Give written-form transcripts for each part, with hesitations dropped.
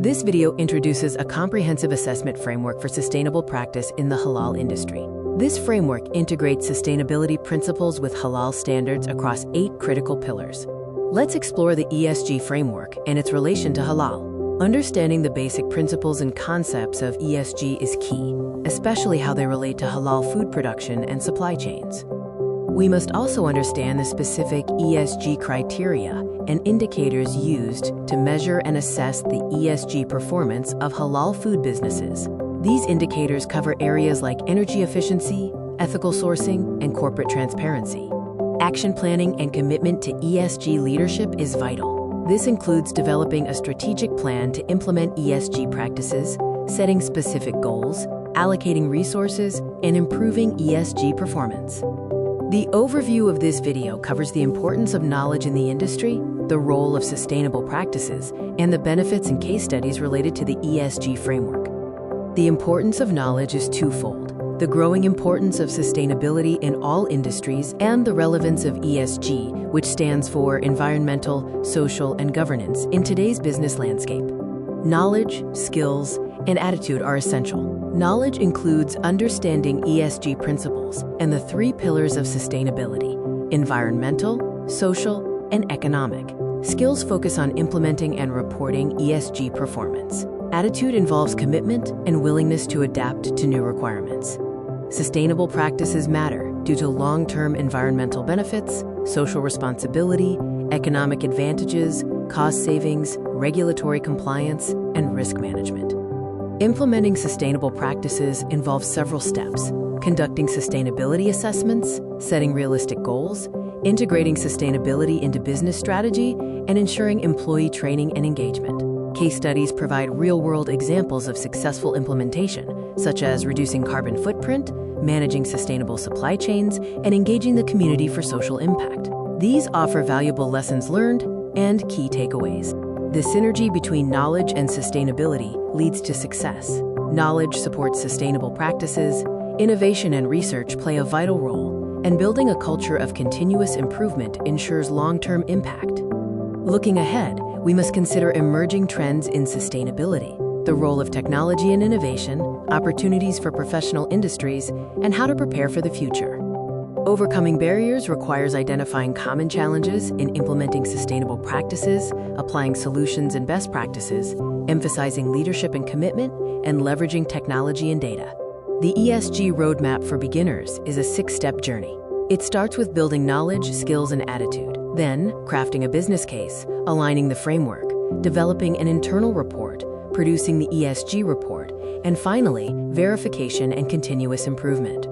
This video introduces a comprehensive assessment framework for sustainable practice in the halal industry. This framework integrates sustainability principles with halal standards across 8 critical pillars. Let's explore the ESG framework and its relation to halal. Understanding the basic principles and concepts of ESG is key, especially how they relate to halal food production and supply chains. We must also understand the specific ESG criteria and indicators used to measure and assess the ESG performance of halal food businesses. These indicators cover areas like energy efficiency, ethical sourcing, and corporate transparency. Action planning and commitment to ESG leadership is vital. This includes developing a strategic plan to implement ESG practices, setting specific goals, allocating resources, and improving ESG performance. The overview of this video covers the importance of knowledge in the industry, the role of sustainable practices, and the benefits and case studies related to the ESG framework. The importance of knowledge is twofold: the growing importance of sustainability in all industries and the relevance of ESG, which stands for environmental, social, and governance in today's business landscape. Knowledge, skills, and attitude are essential. Knowledge includes understanding ESG principles and the 3 pillars of sustainability: environmental, social, and economic. Skills focus on implementing and reporting ESG performance. Attitude involves commitment and willingness to adapt to new requirements. Sustainable practices matter due to long-term environmental benefits, social responsibility, economic advantages, cost savings, regulatory compliance, and risk management. Implementing sustainable practices involves several steps: conducting sustainability assessments, setting realistic goals, integrating sustainability into business strategy, and ensuring employee training and engagement. Case studies provide real-world examples of successful implementation, such as reducing carbon footprint, managing sustainable supply chains, and engaging the community for social impact. These offer valuable lessons learned and key takeaways. The synergy between knowledge and sustainability leads to success. Knowledge supports sustainable practices, innovation and research play a vital role, and building a culture of continuous improvement ensures long-term impact. Looking ahead, we must consider emerging trends in sustainability, the role of technology and innovation, opportunities for professional industries, and how to prepare for the future. Overcoming barriers requires identifying common challenges in implementing sustainable practices, applying solutions and best practices, emphasizing leadership and commitment, and leveraging technology and data. The ESG roadmap for beginners is a 6-step journey. It starts with building knowledge, skills, and attitude, then crafting a business case, aligning the framework, developing an internal report, producing the ESG report, and finally, verification and continuous improvement.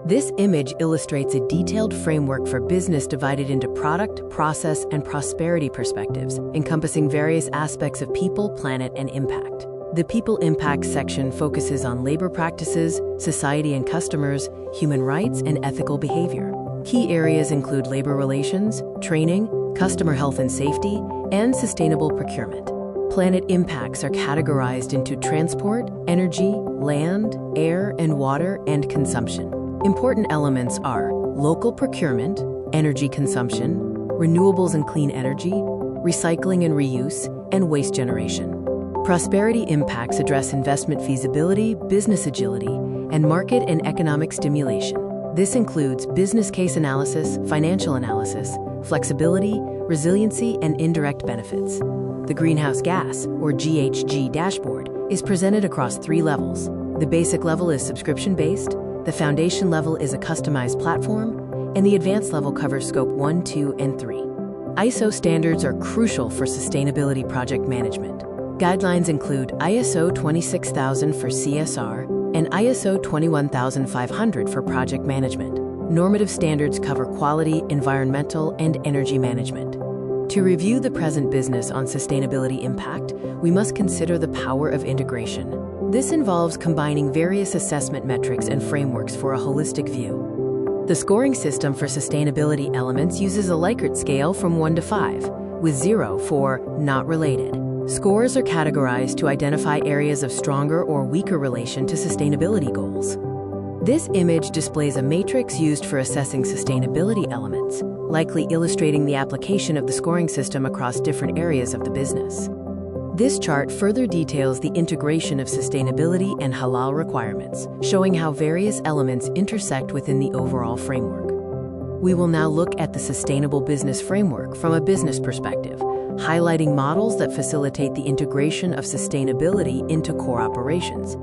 This image illustrates a detailed framework for business divided into product, process, and prosperity perspectives, encompassing various aspects of people, planet, and impact. The People Impact section focuses on labor practices, society and customers, human rights, and ethical behavior. Key areas include labor relations, training, customer health and safety, and sustainable procurement. Planet impacts are categorized into transport, energy, land, air, and water, and consumption. Important elements are local procurement, energy consumption, renewables and clean energy, recycling and reuse, and waste generation. Prosperity impacts address investment feasibility, business agility, and market and economic stimulation. This includes business case analysis, financial analysis, flexibility, resiliency, and indirect benefits. The greenhouse gas, or GHG dashboard, is presented across 3 levels. The basic level is subscription-based, the foundation level is a customized platform, and the advanced level covers scope 1, 2, and 3. ISO standards are crucial for sustainability project management. Guidelines include ISO 26000 for CSR and ISO 21500 for project management. Normative standards cover quality, environmental, and energy management. To review the present business on sustainability impact, we must consider the power of integration. This involves combining various assessment metrics and frameworks for a holistic view. The scoring system for sustainability elements uses a Likert scale from 1 to 5, with 0 for not related. Scores are categorized to identify areas of stronger or weaker relation to sustainability goals. This image displays a matrix used for assessing sustainability elements, likely illustrating the application of the scoring system across different areas of the business. This chart further details the integration of sustainability and halal requirements, showing how various elements intersect within the overall framework. We will now look at the Sustainable Business Framework from a business perspective, highlighting models that facilitate the integration of sustainability into core operations.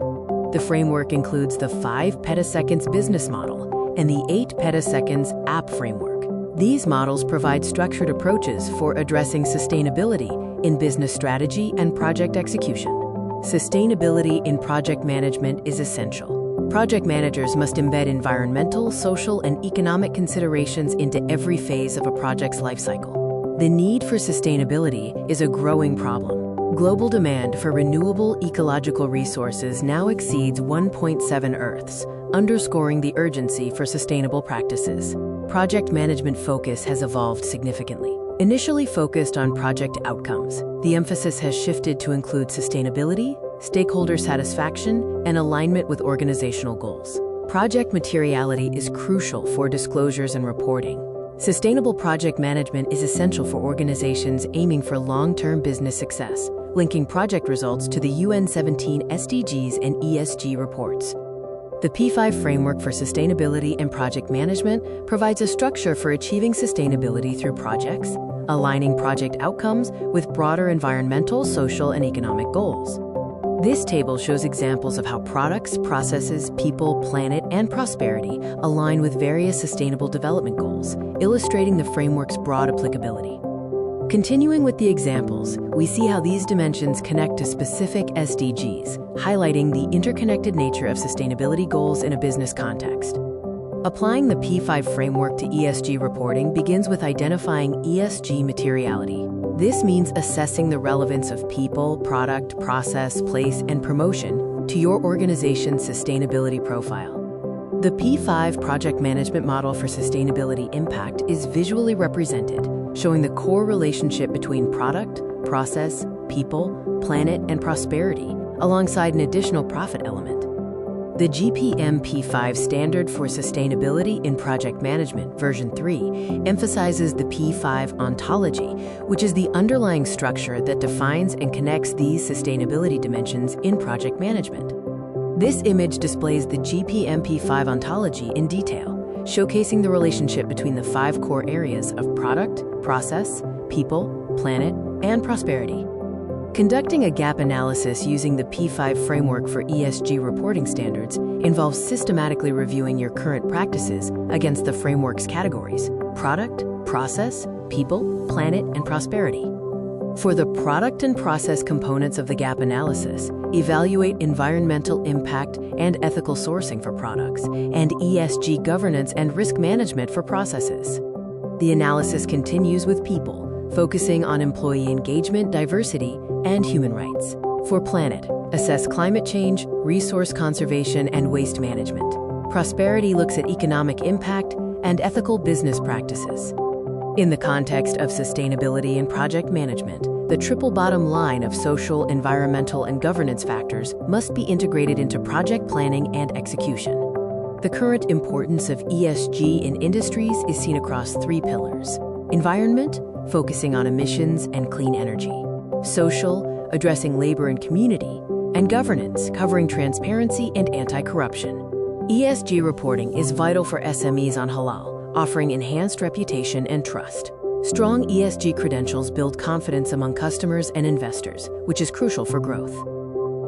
The framework includes the 5 petaseconds business model and the 8 petaseconds app framework. These models provide structured approaches for addressing sustainability in business strategy and project execution. Sustainability in project management is essential. Project managers must embed environmental, social, and economic considerations into every phase of a project's lifecycle. The need for sustainability is a growing problem. Global demand for renewable ecological resources now exceeds 1.7 Earths, underscoring the urgency for sustainable practices. Project management focus has evolved significantly. Initially focused on project outcomes, the emphasis has shifted to include sustainability, stakeholder satisfaction, and alignment with organizational goals. Project materiality is crucial for disclosures and reporting. Sustainable project management is essential for organizations aiming for long-term business success, linking project results to the UN 17 SDGs and ESG reports. The P5 framework for sustainability and project management provides a structure for achieving sustainability through projects, aligning project outcomes with broader environmental, social, and economic goals. This table shows examples of how products, processes, people, planet, and prosperity align with various sustainable development goals, illustrating the framework's broad applicability. Continuing with the examples, we see how these dimensions connect to specific SDGs, highlighting the interconnected nature of sustainability goals in a business context. Applying the P5 framework to ESG reporting begins with identifying ESG materiality. This means assessing the relevance of people, product, process, place, and promotion to your organization's sustainability profile. The P5 project management model for sustainability impact is visually represented, showing the core relationship between product, process, people, planet, and prosperity, alongside an additional profit element. The GPM P5 Standard for Sustainability in Project Management, version 3, emphasizes the P5 ontology, which is the underlying structure that defines and connects these sustainability dimensions in project management. This image displays the GPM P5 ontology in detail, showcasing the relationship between the 5 core areas of product, process, people, planet, and prosperity. Conducting a gap analysis using the P5 framework for ESG reporting standards involves systematically reviewing your current practices against the framework's categories: product, process, people, planet, and prosperity. For the product and process components of the gap analysis, evaluate environmental impact and ethical sourcing for products, and ESG governance and risk management for processes. The analysis continues with people, focusing on employee engagement, diversity, and human rights. For planet, assess climate change, resource conservation, and waste management. Prosperity looks at economic impact and ethical business practices. In the context of sustainability and project management, the triple bottom line of social, environmental, and governance factors must be integrated into project planning and execution. The current importance of ESG in industries is seen across 3 pillars: environment, focusing on emissions and clean energy; social, addressing labor and community; and governance, covering transparency and anti-corruption. ESG reporting is vital for SMEs on halal, offering enhanced reputation and trust. Strong ESG credentials build confidence among customers and investors, which is crucial for growth.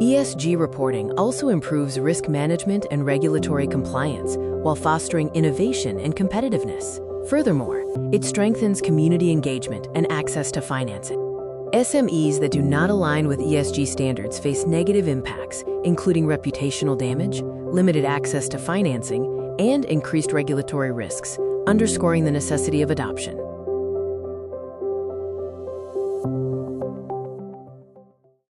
ESG reporting also improves risk management and regulatory compliance while fostering innovation and competitiveness. Furthermore, it strengthens community engagement and access to financing. SMEs that do not align with ESG standards face negative impacts, including reputational damage, limited access to financing, and increased regulatory risks, underscoring the necessity of adoption.